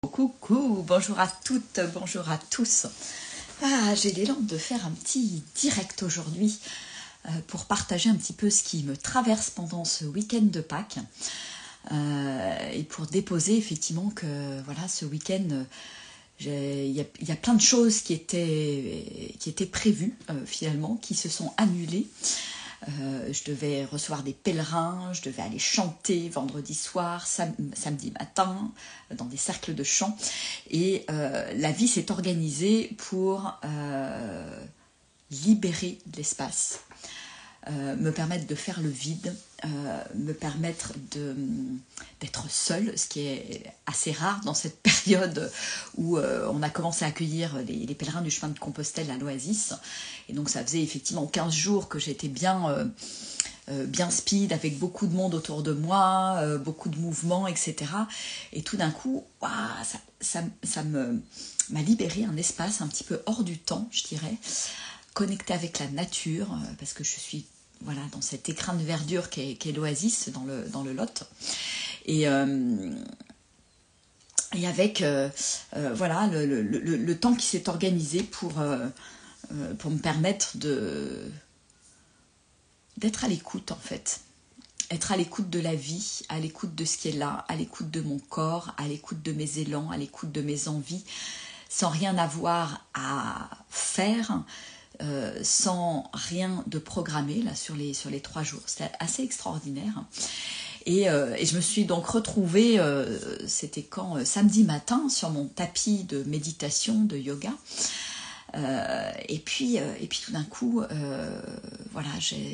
Coucou, bonjour à toutes, bonjour à tous. J'ai l'élan de faire un petit direct aujourd'hui pour partager un petit peu ce qui me traverse pendant ce week-end de Pâques et pour déposer effectivement que voilà, ce week-end, il y a plein de choses qui étaient prévues finalement, qui se sont annulées. Je devais recevoir des pèlerins, je devais aller chanter vendredi soir, samedi matin, dans des cercles de chant. Et la vie s'est organisée pour libérer de l'espace, me permettre de faire le vide, me permettre d'être seule, ce qui est assez rare dans cette période où on a commencé à accueillir les pèlerins du chemin de Compostelle à l'Oasis. Et donc ça faisait effectivement 15 jours que j'étais bien speed, avec beaucoup de monde autour de moi, beaucoup de mouvements, etc. Et tout d'un coup, ça m'a libéré un espace un petit peu hors du temps, je dirais, connecté avec la nature, parce que je suis dans cet écrin de verdure qu'est l'Oasis dans le Lot. Et avec le temps qui s'est organisé pour me permettre d'être à l'écoute, en fait. Être à l'écoute de la vie, à l'écoute de ce qui est là, à l'écoute de mon corps, à l'écoute de mes élans, à l'écoute de mes envies, sans rien avoir à faire, sans rien de programmé là, sur les 3 jours. C'était assez extraordinaire. Et je me suis donc retrouvée, c'était quand samedi matin, sur mon tapis de méditation, de yoga. Et puis tout d'un coup,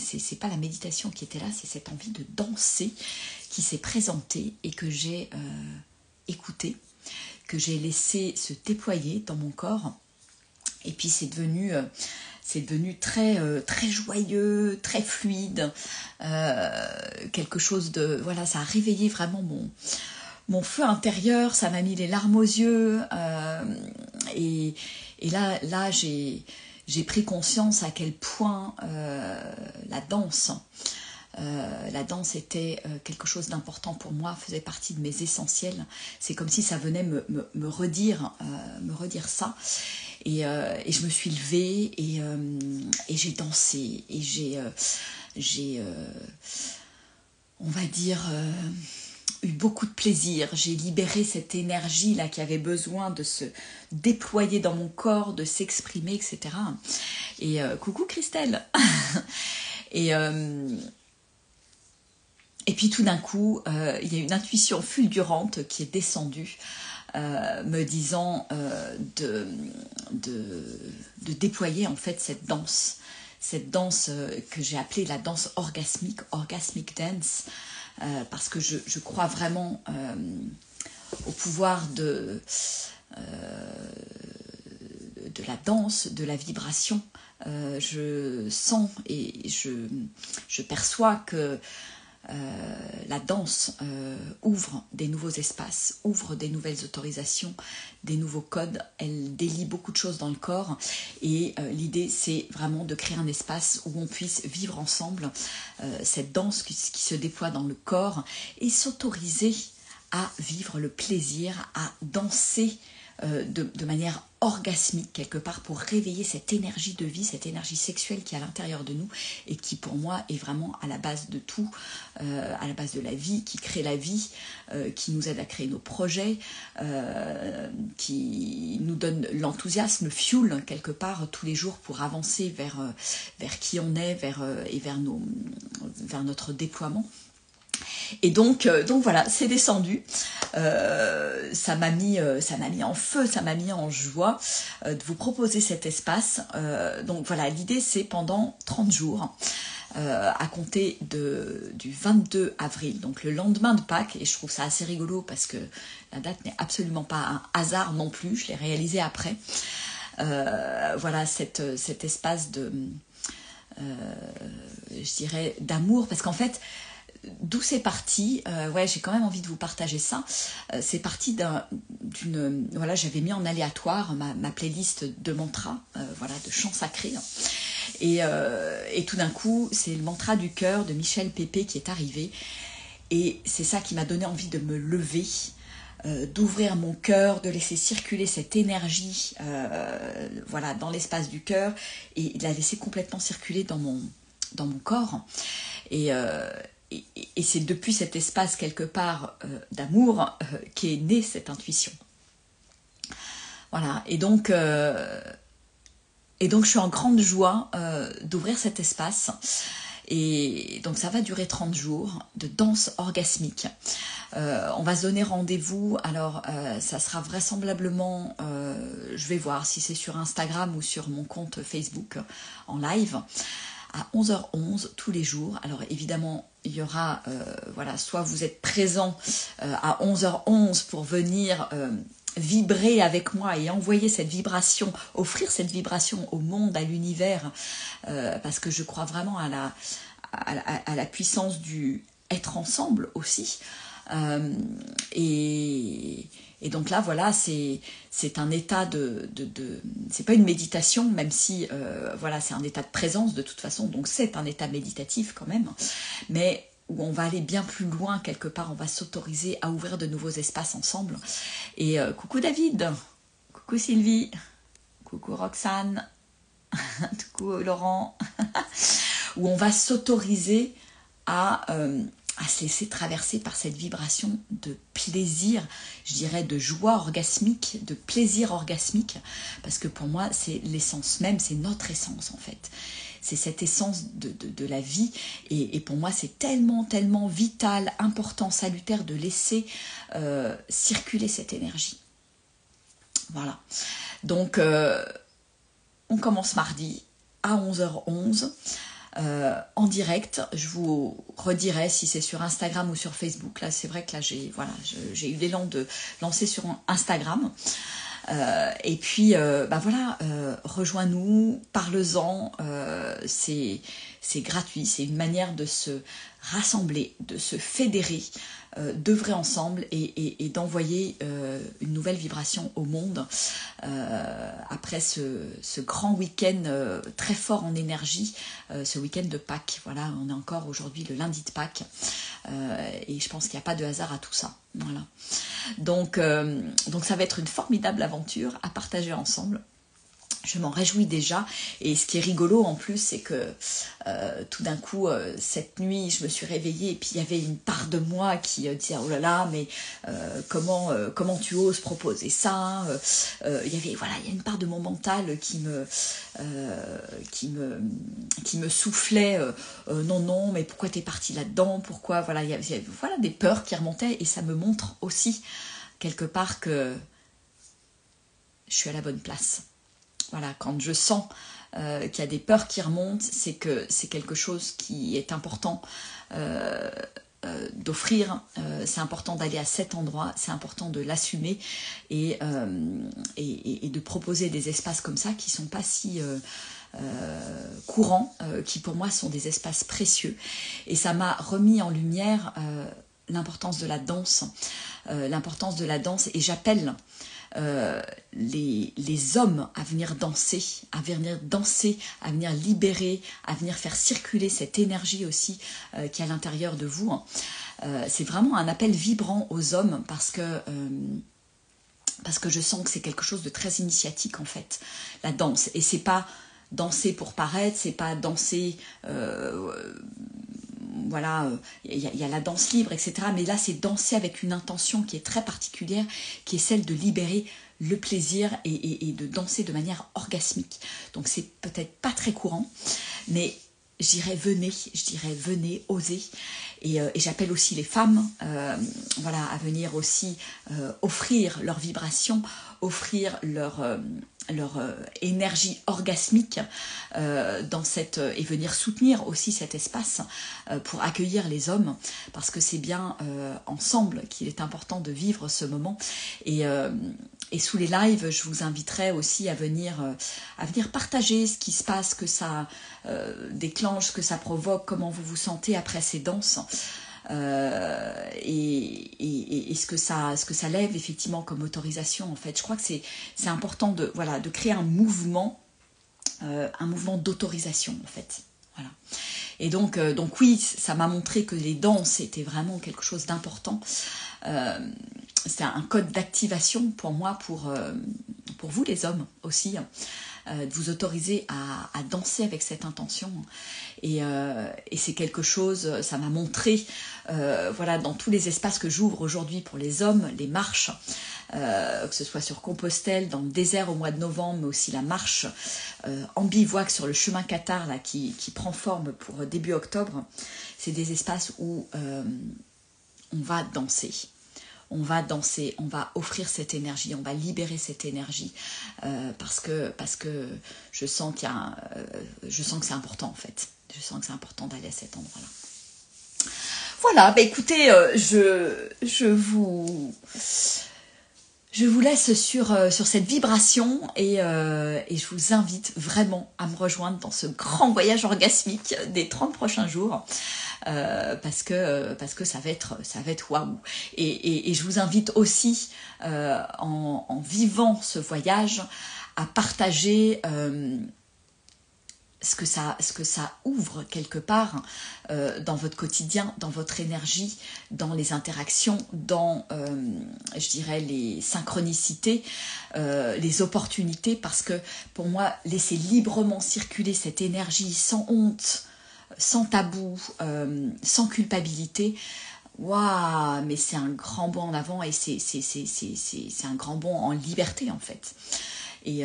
c'est pas la méditation qui était là, c'est cette envie de danser qui s'est présentée et que j'ai écoutée, que j'ai laissé se déployer dans mon corps. Et puis c'est devenu très joyeux, très fluide, quelque chose de ça a réveillé vraiment mon feu intérieur, ça m'a mis les larmes aux yeux, et là j'ai pris conscience à quel point la danse était quelque chose d'important pour moi, faisait partie de mes essentiels. C'est comme si ça venait me redire ça. Et je me suis levée et j'ai dansé et j'ai on va dire eu beaucoup de plaisir. J'ai libéré cette énergie là qui avait besoin de se déployer dans mon corps, de s'exprimer, etc. Et coucou Christelle. Et puis tout d'un coup, il y a une intuition fulgurante qui est descendue, me disant de déployer en fait cette danse que j'ai appelée la danse orgasmic dance, parce que je crois vraiment au pouvoir de la danse, de la vibration. Je sens et je perçois que la danse ouvre des nouveaux espaces, ouvre des nouvelles autorisations, des nouveaux codes. Elle délie beaucoup de choses dans le corps et l'idée c'est vraiment de créer un espace où on puisse vivre ensemble cette danse qui se déploie dans le corps et s'autoriser à vivre le plaisir, à danser de manière orgasmique quelque part, pour réveiller cette énergie de vie, cette énergie sexuelle qui est à l'intérieur de nous et qui pour moi est vraiment à la base de tout, à la base de la vie, qui crée la vie, qui nous aide à créer nos projets, qui nous donne l'enthousiasme, le fuel quelque part tous les jours pour avancer vers qui on est, vers notre déploiement. Et donc voilà, c'est descendu. Ça m'a mis en feu, ça m'a mis en joie de vous proposer cet espace. Donc voilà, l'idée c'est pendant 30 jours, à compter du 22 avril, donc le lendemain de Pâques, et je trouve ça assez rigolo parce que la date n'est absolument pas un hasard non plus, je l'ai réalisé après. Cet espace de, je dirais, d'amour, parce qu'en fait, d'où c'est parti, j'ai quand même envie de vous partager ça. C'est parti d'une... j'avais mis en aléatoire ma playlist de mantras, de chants sacrés. Et tout d'un coup, c'est le mantra du cœur de Michel Pépé qui est arrivé. Et c'est ça qui m'a donné envie de me lever, d'ouvrir mon cœur, de laisser circuler cette énergie voilà, dans l'espace du cœur et de la laisser complètement circuler dans mon corps. Et c'est depuis cet espace quelque part d'amour qu'est née cette intuition. Voilà, et donc je suis en grande joie d'ouvrir cet espace. Et donc ça va durer 30 jours de danse orgasmique. On va se donner rendez-vous, alors ça sera vraisemblablement, je vais voir si c'est sur Instagram ou sur mon compte Facebook en live, à 11h11 tous les jours. Alors évidemment, il y aura, voilà, soit vous êtes présent à 11h11 pour venir vibrer avec moi et envoyer cette vibration, offrir cette vibration au monde, à l'univers, parce que je crois vraiment à la puissance du être ensemble aussi. Et donc là, voilà, c'est un état c'est pas une méditation, même si voilà, c'est un état de présence de toute façon, donc c'est un état méditatif quand même, mais où on va aller bien plus loin quelque part, on va s'autoriser à ouvrir de nouveaux espaces ensemble. Et coucou David, coucou Sylvie, coucou Roxane, coucou Laurent, où on va s'autoriser à se laisser traverser par cette vibration de plaisir, je dirais de joie orgasmique, de plaisir orgasmique, parce que pour moi c'est l'essence même, c'est notre essence en fait. C'est cette essence de la vie et pour moi c'est tellement, tellement vital, important, salutaire de laisser circuler cette énergie. Voilà. Donc on commence mardi à 11h11 en direct. Je vous redirai si c'est sur Instagram ou sur Facebook. Là c'est vrai que là j'ai eu l'élan de lancer sur Instagram. Et puis voilà, rejoins-nous, parle-en, c'est gratuit, c'est une manière de se rassembler, de se fédérer, d'œuvrer ensemble et d'envoyer une nouvelle vibration au monde après ce grand week-end très fort en énergie, ce week-end de Pâques. Voilà, on est encore aujourd'hui le lundi de Pâques et je pense qu'il n'y a pas de hasard à tout ça. Voilà. Donc ça va être une formidable aventure à partager ensemble. Je m'en réjouis déjà et ce qui est rigolo en plus c'est que tout d'un coup cette nuit je me suis réveillée et puis il y avait une part de moi qui disait oh là là mais comment tu oses proposer ça, il y avait voilà, il y a une part de mon mental qui me soufflait non mais pourquoi t'es partie là-dedans, pourquoi, voilà, il y avait voilà des peurs qui remontaient et ça me montre aussi quelque part que je suis à la bonne place. Voilà, quand je sens qu'il y a des peurs qui remontent, c'est que c'est quelque chose qui est important d'offrir, c'est important d'aller à cet endroit, c'est important de l'assumer et de proposer des espaces comme ça qui ne sont pas si courants, qui pour moi sont des espaces précieux. Et ça m'a remis en lumière l'importance de la danse, et j'appelle les hommes à venir danser, à venir libérer, à venir faire circuler cette énergie aussi qui est à l'intérieur de vous. C'est vraiment un appel vibrant aux hommes parce que je sens que c'est quelque chose de très initiatique en fait, la danse. Et c'est pas danser pour paraître, c'est pas danser... voilà, il y a la danse libre, etc. Mais là, c'est danser avec une intention qui est très particulière, qui est celle de libérer le plaisir et de danser de manière orgasmique. Donc, c'est peut-être pas très courant, mais je dirais venez, osez. Et j'appelle aussi les femmes voilà, à venir aussi offrir leur vibration, offrir leur énergie orgasmique dans et venir soutenir aussi cet espace pour accueillir les hommes, parce que c'est bien ensemble qu'il est important de vivre ce moment. Et sous les lives, je vous inviterai aussi à venir partager ce qui se passe, que ça déclenche, ce que ça provoque, comment vous vous sentez après ces danses. Et ce que ça lève effectivement comme autorisation en fait. Je crois que c'est important de créer un mouvement d'autorisation en fait. Voilà. Et donc oui, ça m'a montré que les danses étaient vraiment quelque chose d'important. c'est un code d'activation pour moi, pour vous les hommes aussi, de vous autoriser à danser avec cette intention. Et c'est quelque chose, ça m'a montré, voilà, dans tous les espaces que j'ouvre aujourd'hui pour les hommes, les marches, que ce soit sur Compostelle, dans le désert au mois de novembre, mais aussi la marche en bivouac sur le chemin Qatar là, qui prend forme pour début octobre. C'est des espaces où on va danser. On va danser, on va offrir cette énergie, on va libérer cette énergie parce que je sens que c'est important en fait. Je sens que c'est important d'aller à cet endroit-là. Voilà, bah écoutez, je vous laisse sur cette vibration et je vous invite vraiment à me rejoindre dans ce grand voyage orgasmique des 30 prochains jours. Parce que ça va être waouh. Et je vous invite aussi en vivant ce voyage à partager ce que ça ouvre quelque part dans votre quotidien, dans votre énergie, dans les interactions, dans je dirais les synchronicités, les opportunités, parce que pour moi laisser librement circuler cette énergie sans honte, sans tabou, sans culpabilité, waouh, mais c'est un grand bond en avant et c'est un grand bond en liberté en fait. Et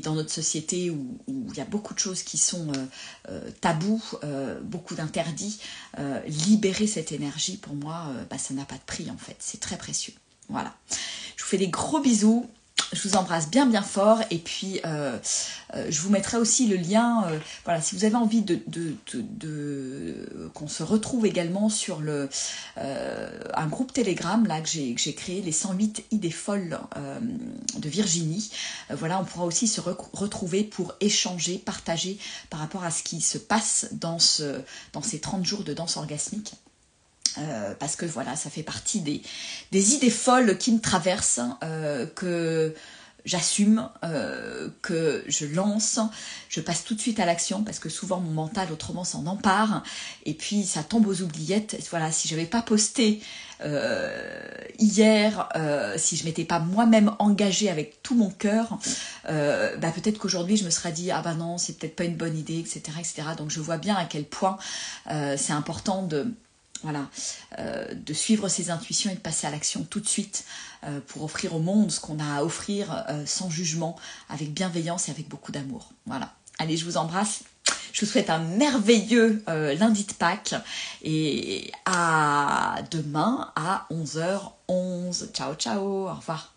dans notre société où il y a beaucoup de choses qui sont tabous, beaucoup d'interdits, libérer cette énergie pour moi, ça n'a pas de prix en fait, c'est très précieux. Voilà, je vous fais des gros bisous. Je vous embrasse bien bien fort et puis je vous mettrai aussi le lien, voilà, si vous avez envie qu'on se retrouve également sur un groupe Telegram là que j'ai créé, les 108 idées folles de Virginie. Voilà, on pourra aussi se retrouver pour échanger, partager par rapport à ce qui se passe dans ces 30 jours de danse orgasmique. Parce que voilà, ça fait partie des idées folles qui me traversent, que j'assume, que je lance, je passe tout de suite à l'action parce que souvent mon mental autrement s'en empare et puis ça tombe aux oubliettes. Voilà, si j'avais pas posté hier, si je m'étais pas moi-même engagée avec tout mon cœur, peut-être qu'aujourd'hui je me serais dit ah bah non, c'est peut-être pas une bonne idée, etc., etc. Donc je vois bien à quel point c'est important de suivre ses intuitions et de passer à l'action tout de suite pour offrir au monde ce qu'on a à offrir sans jugement, avec bienveillance et avec beaucoup d'amour. Voilà. Allez, je vous embrasse. Je vous souhaite un merveilleux lundi de Pâques et à demain à 11h11. Ciao, ciao. Au revoir.